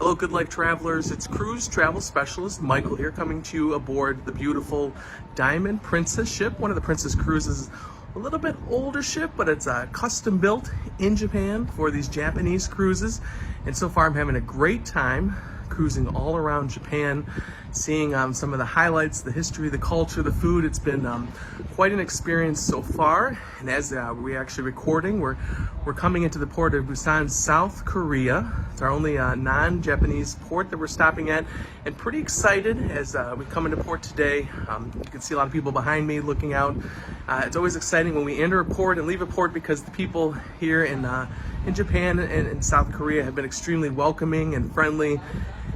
Hello, Good Life travelers. It's cruise travel specialist Michael here, coming to you aboard the beautiful Diamond Princess ship. One of the Princess cruises, a little bit older ship, but it's custom built in Japan for these Japanese cruises. And so far, I'm having a great time cruising all around Japan, seeing some of the highlights, the history, the culture, the food. It's been quite an experience so far. And as we're actually recording, we're coming into the port of Busan, South Korea. It's our only non-Japanese port that we're stopping at, and pretty excited as we come into port today. You can see a lot of people behind me looking out. It's always exciting when we enter a port and leave a port, because the people here in Japan and in South Korea have been extremely welcoming and friendly.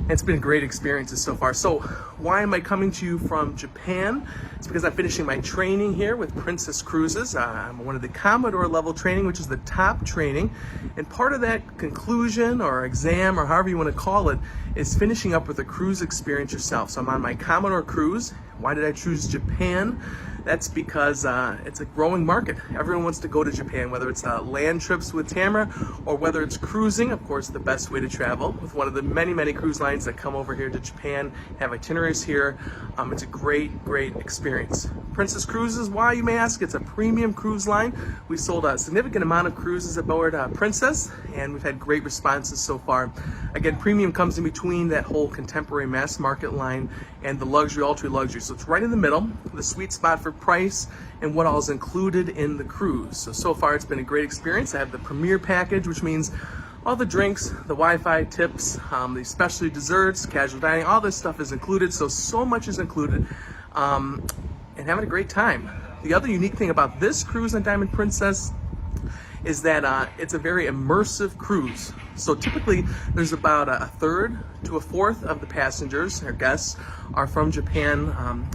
It's been great experiences so far. So why am I coming to you from Japan? It's because I'm finishing my training here with Princess Cruises. I'm one of the Commodore level training, which is the top training. And part of that conclusion or exam, or however you want to call it, is finishing up with a cruise experience yourself. So I'm on my Commodore cruise. Why did I choose Japan? That's because it's a growing market. Everyone wants to go to Japan, whether it's land trips with Tamara or whether it's cruising. Of course, the best way to travel with one of the many cruise lines that come over here to Japan, have itineraries here. It's a great experience. Princess Cruises, why, you may ask? It's a premium cruise line. We sold a significant amount of cruises aboard Princess, and we've had great responses so far. Again, premium comes in between that whole contemporary mass market line and the luxury, ultra luxury. So it's right in the middle, the sweet spot for price and what all is included in the cruise. So far it's been a great experience. I have the premier package, which means all the drinks, the Wi-Fi, tips, the specialty desserts, casual dining, all this stuff is included. So much is included, and having a great time. The other unique thing about this cruise on Diamond Princess is that it's a very immersive cruise. So typically there's about a third to a fourth of the passengers or guests are from Japan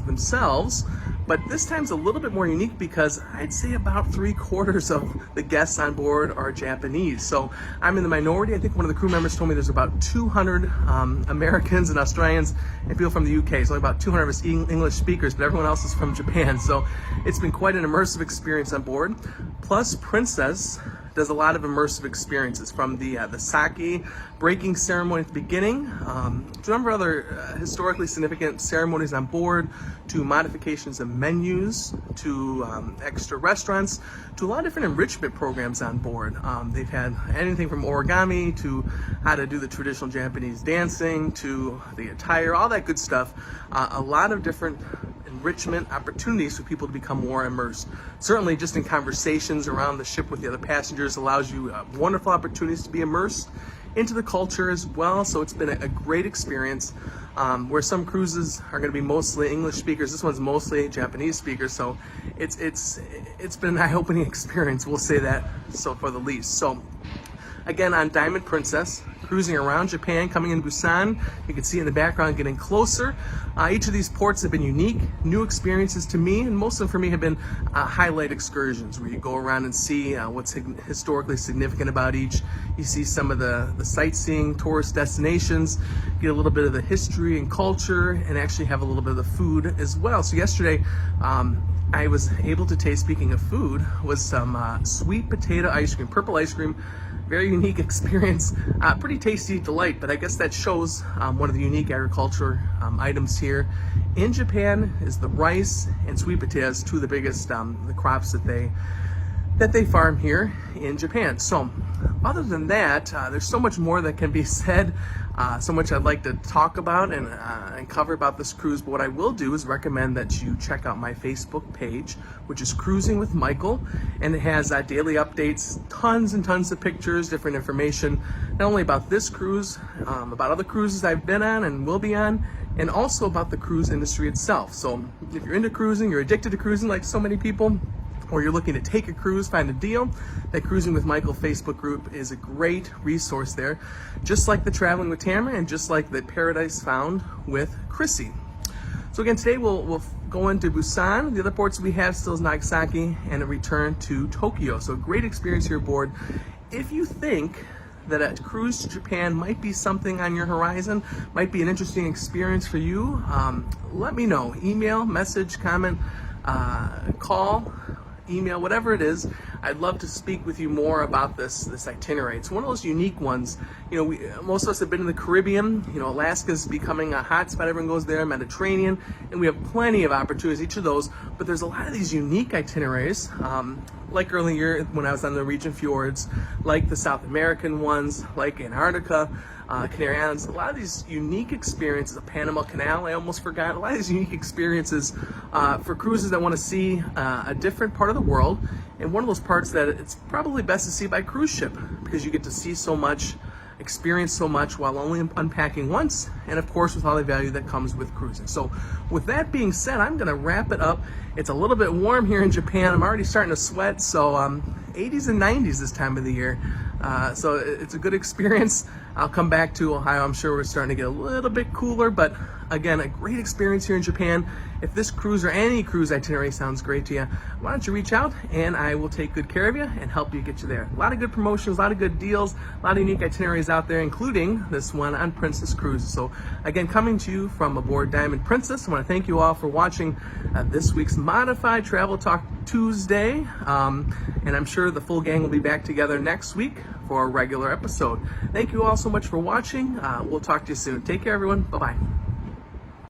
themselves. But this time's a little bit more unique because I'd say about 3/4 of the guests on board are Japanese. So I'm in the minority. I think one of the crew members told me there's about 200 Americans and Australians and people from the UK. It's only about 200 of us English speakers, but everyone else is from Japan. So it's been quite an immersive experience on board. Plus, Princess does a lot of immersive experiences, from the sake breaking ceremony at the beginning to a number of other historically significant ceremonies on board, to modifications of menus, to extra restaurants, to a lot of different enrichment programs on board. They've had anything from origami to how to do the traditional Japanese dancing to the attire, all that good stuff. A lot of different enrichment opportunities for people to become more immersed. Certainly just in conversations around the ship with the other passengers allows you wonderful opportunities to be immersed into the culture as well. So it's been a great experience. Where some cruises are going to be mostly English speakers, this one's mostly Japanese speakers. So it's been an eye-opening experience, we'll say that, so for the least. So again, on Diamond Princess, cruising around Japan, coming in Busan. You can see in the background getting closer. Each of these ports have been unique, new experiences to me, and most of them for me have been highlight excursions where you go around and see what's historically significant about each. You see some of the sightseeing tourist destinations, get a little bit of the history and culture, and actually have a little bit of the food as well. So yesterday, I was able to taste, speaking of food, was some sweet potato ice cream, purple ice cream. Very unique experience, pretty tasty delight, but I guess that shows one of the unique agriculture items here in Japan is the rice and sweet potatoes, two of the biggest the crops that they farm here in Japan. So other than that, there's so much more that can be said, so much I'd like to talk about and cover about this cruise. But what I will do is recommend that you check out my Facebook page, which is Cruising with Michael, and it has daily updates, tons and tons of pictures, different information, not only about this cruise, about other cruises I've been on and will be on, and also about the cruise industry itself. So if you're into cruising, you're addicted to cruising like so many people, or you're looking to take a cruise, find a deal, that Cruising with Michael Facebook group is a great resource there, just like the Traveling with Tamara and just like the Paradise Found with Chrissy. So again, today we'll go into Busan. The other ports we have still is Nagasaki and a return to Tokyo. So a great experience here aboard. If you think that a cruise to Japan might be something on your horizon, might be an interesting experience for you, let me know. Email, message, comment, call, email, whatever it is. I'd love to speak with you more about this itinerary. It's one of those unique ones. Most of us have been in the Caribbean. Alaska's becoming a hot spot. Everyone goes there, Mediterranean, and we have plenty of opportunities, each of those. But there's a lot of these unique itineraries. Like earlier when I was on the Norwegian fjords, like the South American ones, like Antarctica, Canary Islands, a lot of these unique experiences, the Panama Canal, I almost forgot, a lot of these unique experiences for cruises that want to see a different part of the world, and one of those parts that it's probably best to see by cruise ship, because you get to see so much, experience so much while only unpacking once, and of course with all the value that comes with cruising. So with that being said, I'm going to wrap it up. It's a little bit warm here in Japan. I'm already starting to sweat, so 80s and 90s this time of the year. So it's a good experience. I'll come back to Ohio. I'm sure we're starting to get a little bit cooler, but again, a great experience here in Japan. If this cruise or any cruise itinerary sounds great to you, why don't you reach out and I will take good care of you and help you get you there. A lot of good promotions, a lot of good deals, a lot of unique itineraries out there, including this one on Princess Cruises. So again, coming to you from aboard Diamond Princess, I want to thank you all for watching this week's Modified Travel Talk Tuesday. And I'm sure the full gang will be back together next week for a regular episode. Thank you all so much for watching. We'll talk to you soon. Take care, everyone. Bye-bye.